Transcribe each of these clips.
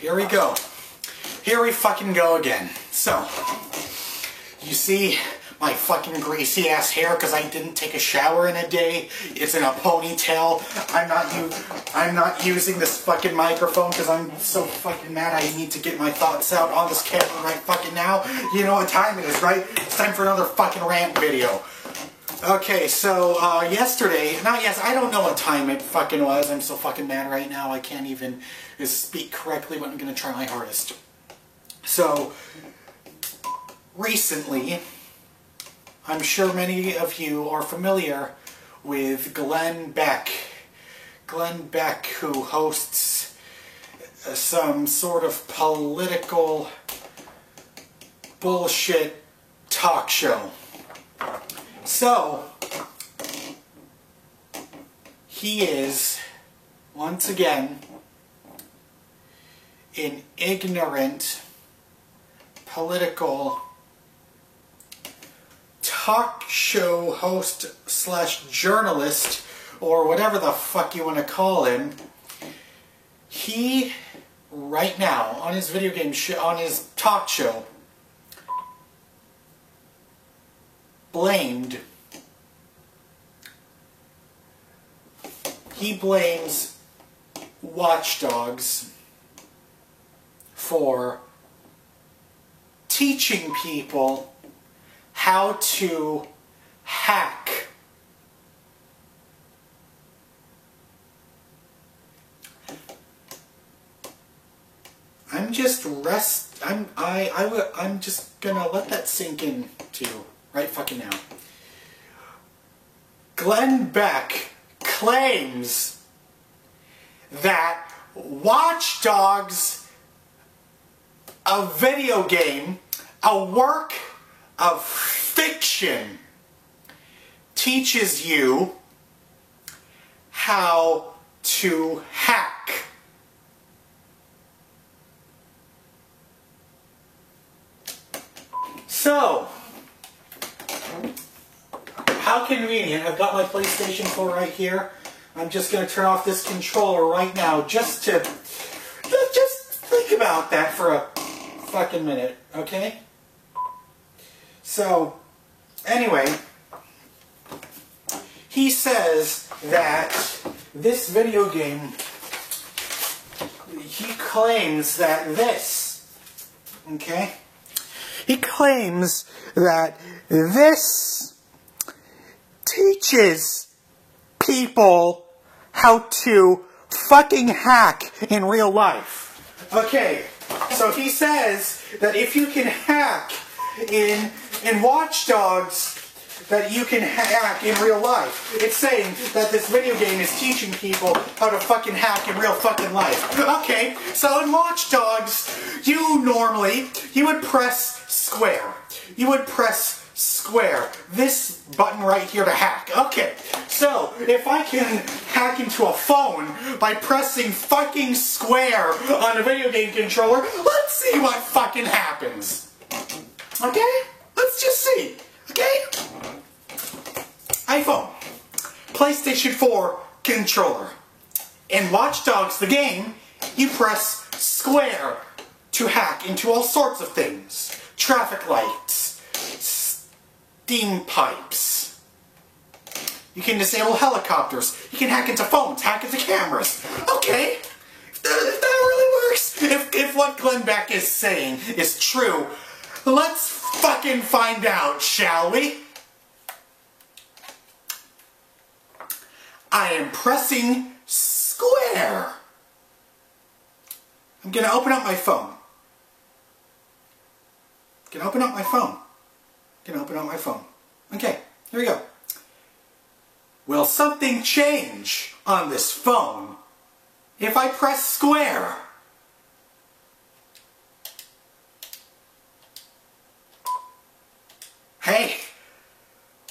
here we go. Here we fucking go again. So, you see my fucking greasy ass hair because I didn't take a shower in a day. It's in a ponytail. I'm not using this fucking microphone because I'm so fucking mad. I need to get my thoughts out on this camera right fucking now. You know what time it is, right? It's time for another fucking rant video. Okay, so I don't know what time it fucking was. I'm so fucking mad right now. I can't even speak correctly, but I'm gonna try my hardest. So, recently, I'm sure many of you are familiar with Glenn Beck. Glenn Beck, who hosts some sort of political bullshit talk show. So, he is, once again, an ignorant political talk show host / journalist, or whatever the fuck you want to call him. He, right now, on his video game show, on his talk show, he blames Watch Dogs for teaching people how to hack. I'm just gonna let that sink in to you right fucking now. Glenn Beck claims that Watch Dogs, a video game, a work of fiction, teaches you how to hack. So, how convenient. I've got my PlayStation 4 right here. I'm just going to turn off this controller right now just think about that for a fucking minute, okay? So, anyway, he says that this video game, he claims that he claims that this teaches people how to fucking hack in real life. Okay, so he says that if you can hack in Watch Dogs, that you can hack in real life. It's saying that this video game is teaching people how to fucking hack in real fucking life. Okay, so in Watch Dogs, you would press square. You would press square. This button right here to hack. Okay, so if I can hack into a phone by pressing fucking square on a video game controller, let's see what fucking happens. Okay? Let's just see. Okay? iPhone. PlayStation 4 controller. In Watch Dogs, the game, you press square to hack into all sorts of things. Traffic lights. Steam pipes. You can disable helicopters. You can hack into phones, hack into cameras. Okay. If that really works. If what Glenn Beck is saying is true, let's fucking find out, shall we? I am pressing square. I'm going to open up my phone. Okay, here we go. Will something change on this phone if I press square? Hey,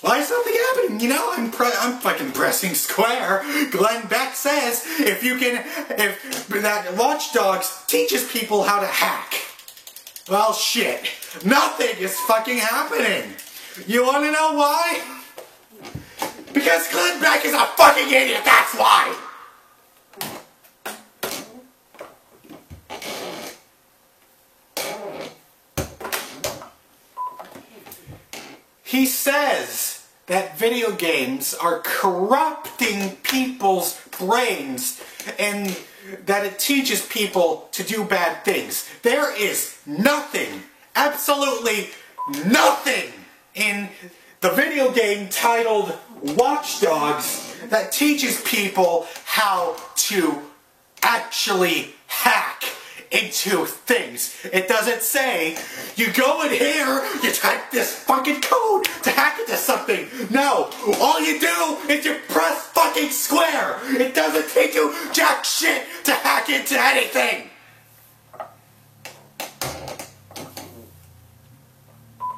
why is something happening? You know, I'm fucking pressing square. Glenn Beck says if that Watch Dogs teaches people how to hack. Well, shit. Nothing is fucking happening. You want to know why? Because Glenn Beck is a fucking idiot, that's why! he says that video games are corrupting people's brains and that it teaches people to do bad things. There is nothing, absolutely nothing in the video game titled Watch Dogs that teaches people how to actually hack into things. It doesn't say, you go in here, you type this fucking code to hack into something. No, all you do is you press fucking square. It doesn't teach you jack shit to hack into anything.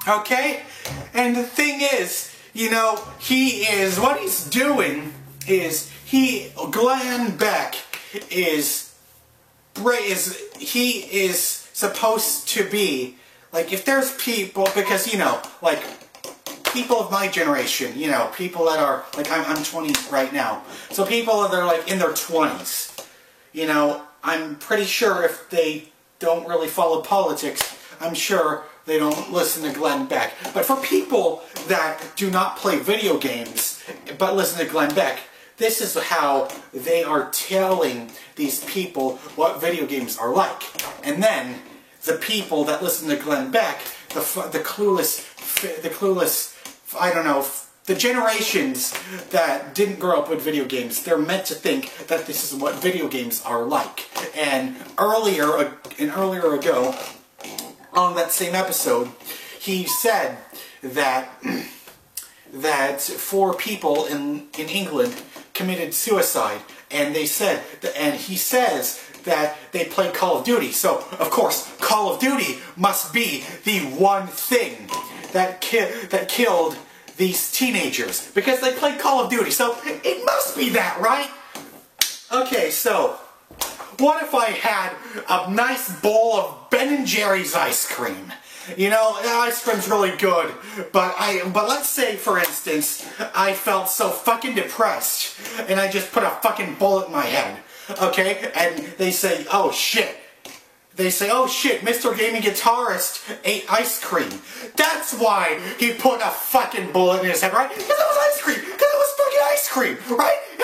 Okay? And the thing is, you know, what he's doing is, Glenn Beck he is supposed to be, like, if there's people, because, you know, like, people of my generation, you know, people that are, like, I'm 20 right now, so people that are, like, in their 20s, you know, I'm pretty sure if they don't really follow politics, I'm sure they don't listen to Glenn Beck. But for people that do not play video games, but listen to Glenn Beck, this is how they are telling these people what video games are like. And then, the people that listen to Glenn Beck, the clueless, I don't know, the generations that didn't grow up with video games, they're meant to think that this is what video games are like. And earlier ago, on that same episode, he said that 4 people in England committed suicide, and he says that they played Call of Duty. So, of course, Call of Duty must be the one thing that killed these teenagers, because they played Call of Duty. So, it must be that, right? Okay, so, what if I had a nice bowl of Ben & Jerry's ice cream? You know, ice cream's really good, but let's say, for instance, I felt so fucking depressed, and I just put a fucking bullet in my head, okay? And they say, oh shit. They say, oh shit, Mr. Gaming Guitarist ate ice cream. That's why he put a fucking bullet in his head, right? Because it was ice cream! Because it was fucking ice cream, right? It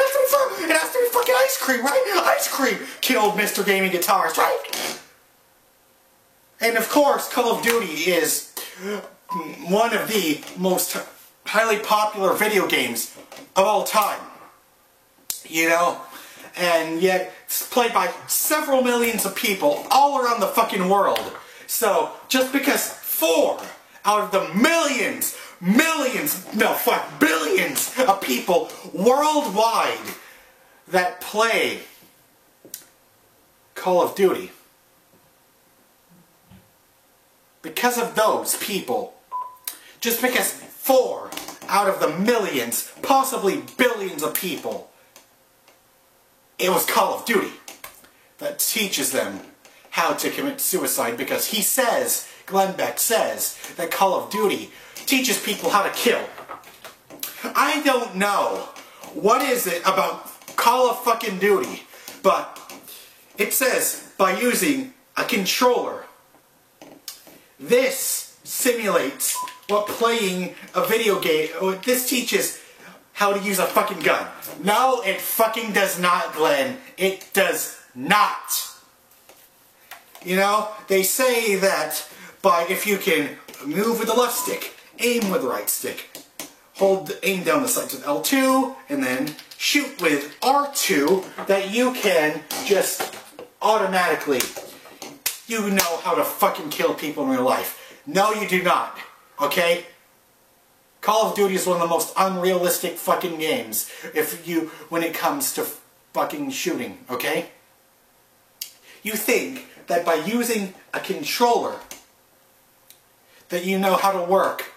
has to be fucking ice cream, right? Ice cream killed Mr. Gaming Guitarist, right? And of course, Call of Duty is one of the most highly popular video games of all time. You know? And yet, it's played by several millions of people all around the fucking world. So, just because 4 out of the billions of people worldwide that play Call of Duty, because of those people, just because 4 out of the millions, possibly billions of people, it was Call of Duty that teaches them how to commit suicide, because he says, Glenn Beck says, that Call of Duty teaches people how to kill. I don't know what is it about Call of fucking Duty, but it says by using a controller, this simulates what playing a video game, this teaches how to use a fucking gun. No, it fucking does not, Glenn. It does not. You know, they say that if you can move with the left stick, aim with the right stick, aim down the sights with L2, and then shoot with R2, that you can just automatically, you know how to fucking kill people in real life. No, you do not. Okay? Call of Duty is one of the most unrealistic fucking games when it comes to fucking shooting, okay? You think that by using a controller that you know how to work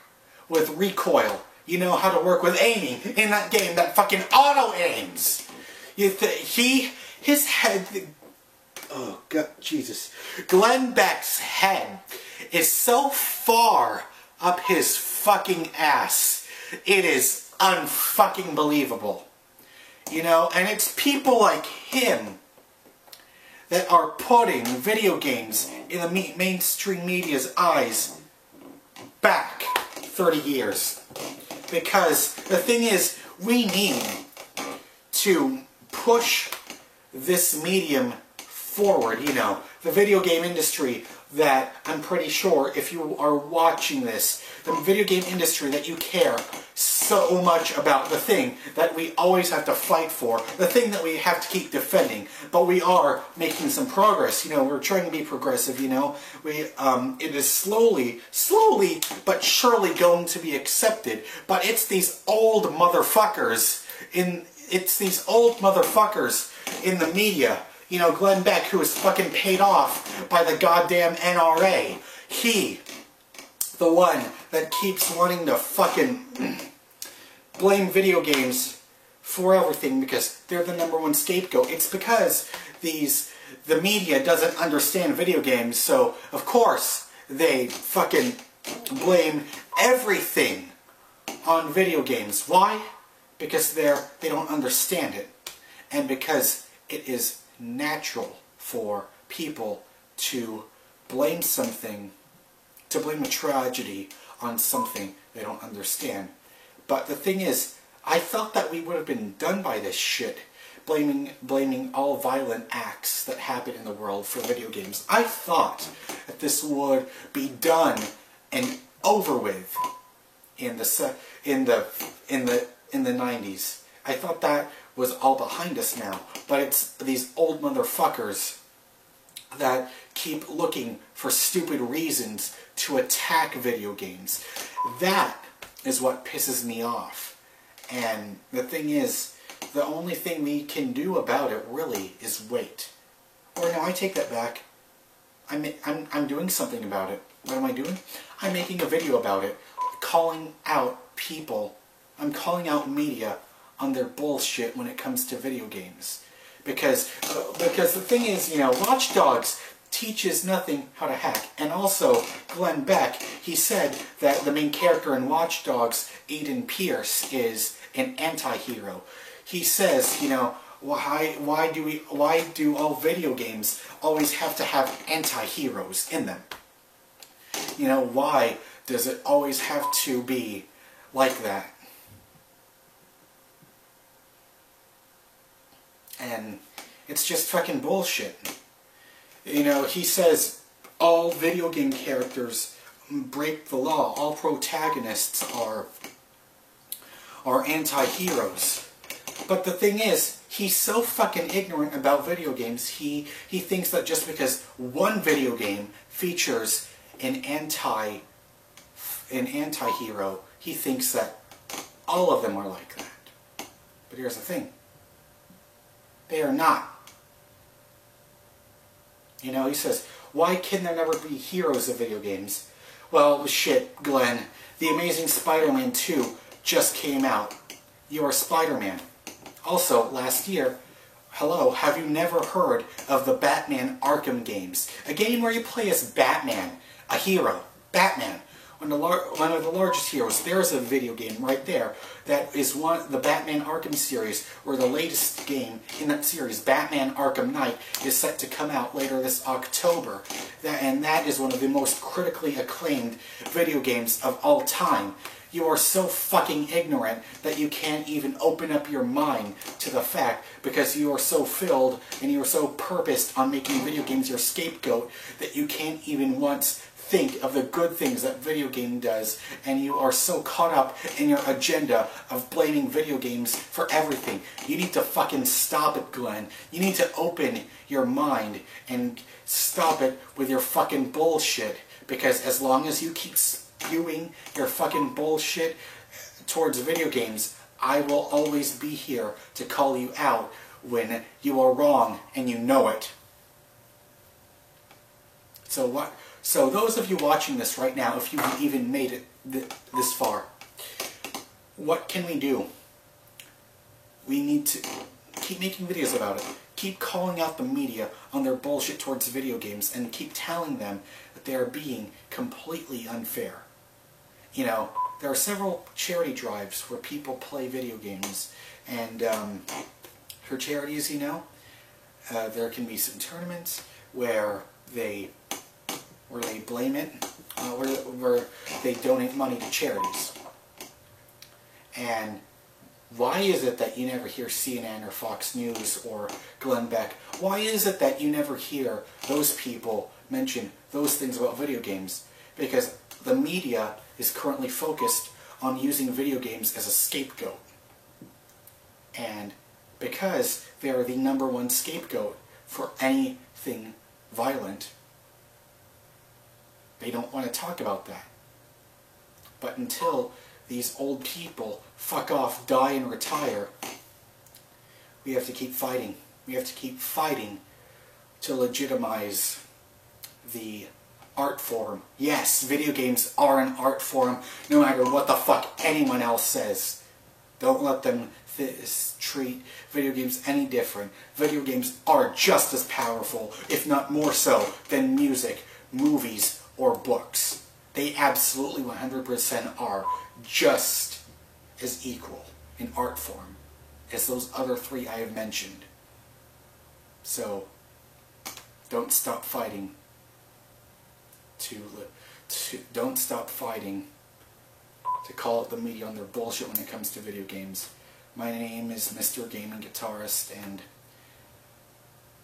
with recoil, you know how to work with aiming in that game that fucking auto-aims. His head, oh God, Jesus. Glenn Beck's head is so far up his fucking ass. It is unfucking believable. You know, and it's people like him that are putting video games in the mainstream media's eyes back 30 years. because the thing is, we need to push this medium forward, you know, the video game industry that I'm pretty sure if you are watching this, the video game industry that you care so much about, the thing that we always have to fight for, the thing that we have to keep defending, but we are making some progress, you know, we're trying to be progressive, you know, it is slowly but surely going to be accepted, but it's these old motherfuckers in the media. You know, Glenn Beck, who is fucking paid off by the goddamn NRA. He, the one that keeps wanting to fucking blame video games for everything because they're the #1 scapegoat. It's because the media doesn't understand video games, so of course they fucking blame everything on video games. Why? Because they don't understand it. And because it is natural for people to blame something, to blame a tragedy on something they don't understand. But the thing is, I thought that we would have been done by this shit, blaming all violent acts that happen in the world for video games. I thought that this would be done and over with in the 90s. I thought that was all behind us now, but it's these old motherfuckers that keep looking for stupid reasons to attack video games. That is what pisses me off. And the thing is, the only thing we can do about it really is wait. Or no, I take that back. I'm doing something about it. What am I doing? I'm making a video about it, calling out people. I'm calling out media on their bullshit when it comes to video games. Because the thing is, you know, Watch Dogs teaches nothing how to hack. And also, Glenn Beck, he said that the main character in Watch Dogs, Aiden Pierce, is an anti-hero. He says, you know, why do all video games always have to have anti-heroes in them? You know, why does it always have to be like that? And it's just fucking bullshit. You know, he says all video game characters break the law. All protagonists are anti-heroes. But the thing is, he's so fucking ignorant about video games, he thinks that just because one video game features an anti-hero, he thinks that all of them are like that. But here's the thing. They are not. You know, he says, why can there never be heroes of video games? Well, shit, Glenn. The Amazing Spider-Man 2 just came out. You are Spider-Man. Also, last year, hello, have you never heard of the Batman Arkham games? A game where you play as Batman, a hero. Batman. One of the largest heroes. There's a video game right there that is the Batman Arkham series, or the latest game in that series, Batman Arkham Knight, is set to come out later this October. And that is one of the most critically acclaimed video games of all time. You are so fucking ignorant that you can't even open up your mind to the fact, because you are so filled and you are so purposed on making video games your scapegoat that you can't even once think of the good things that video game does, and you are so caught up in your agenda of blaming video games for everything. You need to fucking stop it, Glenn. You need to open your mind and stop it with your fucking bullshit, because as long as you keep spewing your fucking bullshit towards video games, I will always be here to call you out when you are wrong and you know it. So those of you watching this right now, if you've even made it this far, what can we do? We need to keep making videos about it. Keep calling out the media on their bullshit towards video games, and keep telling them that they are being completely unfair. You know, there are several charity drives where people play video games, and for charities, you know, there can be some tournaments where they blame it, where they donate money to charities. And why is it that you never hear CNN or Fox News or Glenn Beck? Why is it that you never hear those people mention those things about video games? Because the media is currently focused on using video games as a scapegoat. And because they are the #1 scapegoat for anything violent, they don't want to talk about that. But until these old people fuck off, die, and retire, we have to keep fighting. We have to keep fighting to legitimize the art form. Yes, video games are an art form, no matter what the fuck anyone else says. Don't let them treat video games any different. Video games are just as powerful, if not more so, than music, movies, or books. They absolutely 100% are just as equal in art form as those other three I have mentioned. So, don't stop fighting don't stop fighting to call out the media on their bullshit when it comes to video games. My name is Mr. Gaming Guitarist, and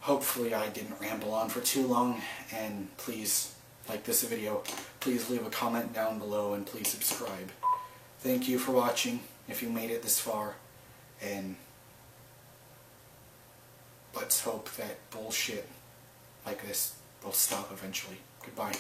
hopefully I didn't ramble on for too long, and please like this video, please leave a comment down below, and please subscribe. Thank you for watching, if you made it this far, and let's hope that bullshit like this will stop eventually. Goodbye.